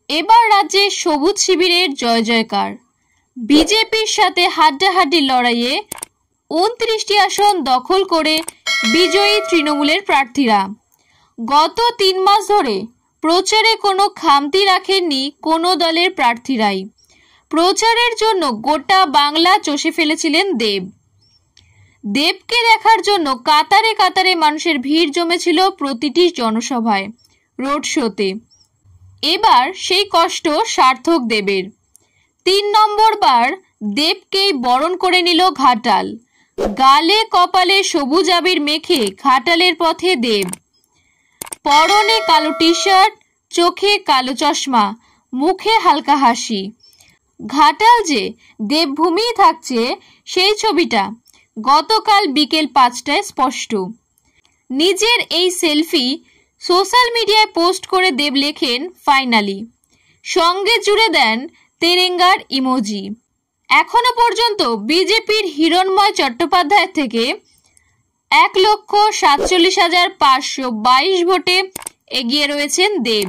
এবার রাজ্যে সবুজ শিবিরের জয় জয়কার। বিজেপির সাথে হাড্ডাহাড্ডি লড়াইয়ে 29টি আসন দখল করে বিজয়ী তৃণমূলের প্রার্থীরা। গত 3 মাস ধরে প্রচারে কোনো খামতি রাখেননি কোনো দলের প্রার্থীরাই। প্রচারের জন্য গোটা বাংলা চষে ফেলেছিলেন দেব। দেবকে দেখার জন্য কাতারে কাতারে মানুষের ভিড় জমেছিল প্রতিটি জনসভায়, রোড শোতে। এবার সেই কষ্ট সার্থক দেবের। 3 নম্বর বার দেবকেই বরণ করে নিল ঘাটাল। গালে কপালে সবুজ আবির মেখে ঘাটালের পথে দেব। পরনে কালো টি শার্ট, চোখে কালো চশমা, মুখে হালকা হাসি। ঘাটাল যে দেবভূমিই থাকছে সেই ছবিটা গতকাল বিকেল 5টায় স্পষ্ট। নিজের এই সেলফি সোশ্যাল মিডিয়ায় পোস্ট করে দেব লেখেন ফাইনালি, সঙ্গে জুড়ে দেন তেরেঙ্গার ইমোজি। এখনো পর্যন্ত বিজেপির হিরণময় চট্টোপাধ্যায় থেকে 1,47,522 ভোটে এগিয়ে রয়েছেন দেব।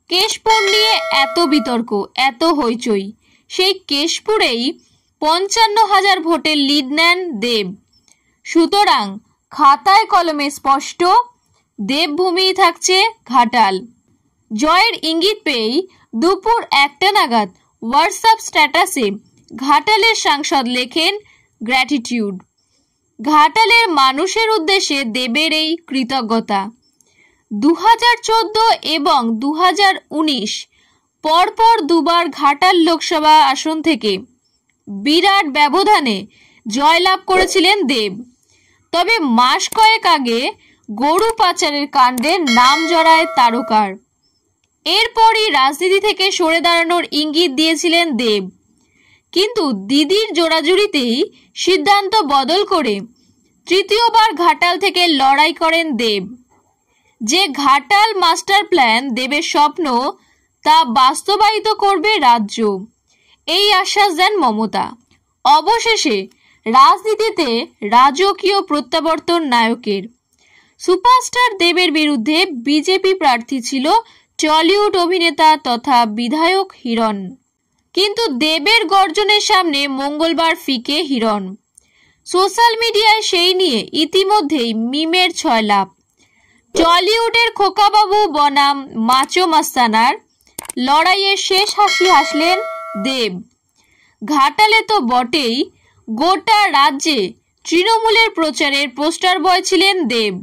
কেশপুর নিয়ে এত বিতর্ক, এত হইচই, সেই কেশপুরেই 55,000 ভোটের লিড নেন দেব। সুতরাং খাতায় কলমে স্পষ্ট, দেবভূমি থাকছে ঘাটাল। জয়ের ইঙ্গিত পেয়েই দুপুর 1টা নাগাদ হোয়াটসঅ্যাপ স্ট্যাটাসে ঘাটালের সাংসদ লেখেন গ্র্যাটিটিউড। ঘাটালের মানুষের উদ্দেশ্যে দেবের এই কৃতজ্ঞতা। 2014 এবং 2019 পরপর দুবার ঘাটাল লোকসভা আসন থেকে বিরাট ব্যবধানে জয়লাভ করেছিলেন দেব। তবে মাস কয়েক আগে গরু পাচারের কাণ্ডে নাম জড়ায় তারকার। এরপরই রাজনীতি থেকে সরে দাঁড়ানোর ইঙ্গিত দিয়েছিলেন দেব, কিন্তু দিদির জোড়াজুড়িতেই সিদ্ধান্ত বদল করে তৃতীয়বার ঘাটাল থেকে লড়াই করেন দেব। যে ঘাটাল মাস্টার প্ল্যান দেবের স্বপ্ন, তা বাস্তবায়িত করবে রাজ্য, এই আশ্বাস দেন মমতা। অবশেষে রাজনীতিতে রাজকীয় প্রত্যাবর্তন নায়কের। সুপারস্টার দেবের বিরুদ্ধে বিজেপি প্রার্থী ছিল টলিউড অভিনেতা তথা বিধায়ক হিরণ, কিন্তু দেবের গর্জনের সামনে মঙ্গলবার ফিকে হিরণ। সোশ্যাল মিডিয়ায় সেই নিয়ে ইতিমধ্যেই মিমের ছয়লাভ। টলিউডের খোকাবাবু বনাম মাচো মাস্তানার লড়াইয়ে শেষ হাসি হাসলেন দেব। ঘাটালে তো বটেই, গোটা রাজ্যে তৃণমূলের প্রচারের পোস্টার বয় ছিলেন দেব।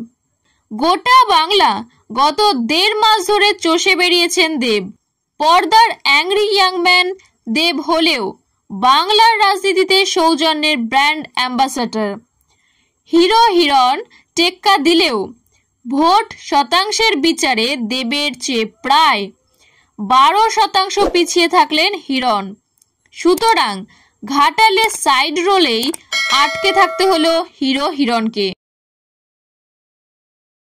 গোটা বাংলা গত 1.5 মাস ধরে চষে বেরিয়েছেন দেব। পর্দার অ্যাংরি ইয়াংম্যান দেব হলেও বাংলার রাজনীতিতে সৌজন্যের ব্র্যান্ড অ্যাম্বাসাডর। হিরো হিরণ টেক্কা দিলেও ভোট শতাংশের বিচারে দেবের চেয়ে প্রায় 12% পিছিয়ে থাকলেন হিরণ। সুতরাং ঘাটালে সাইড রোলেই আটকে থাকতে হলো হিরো হিরণকে।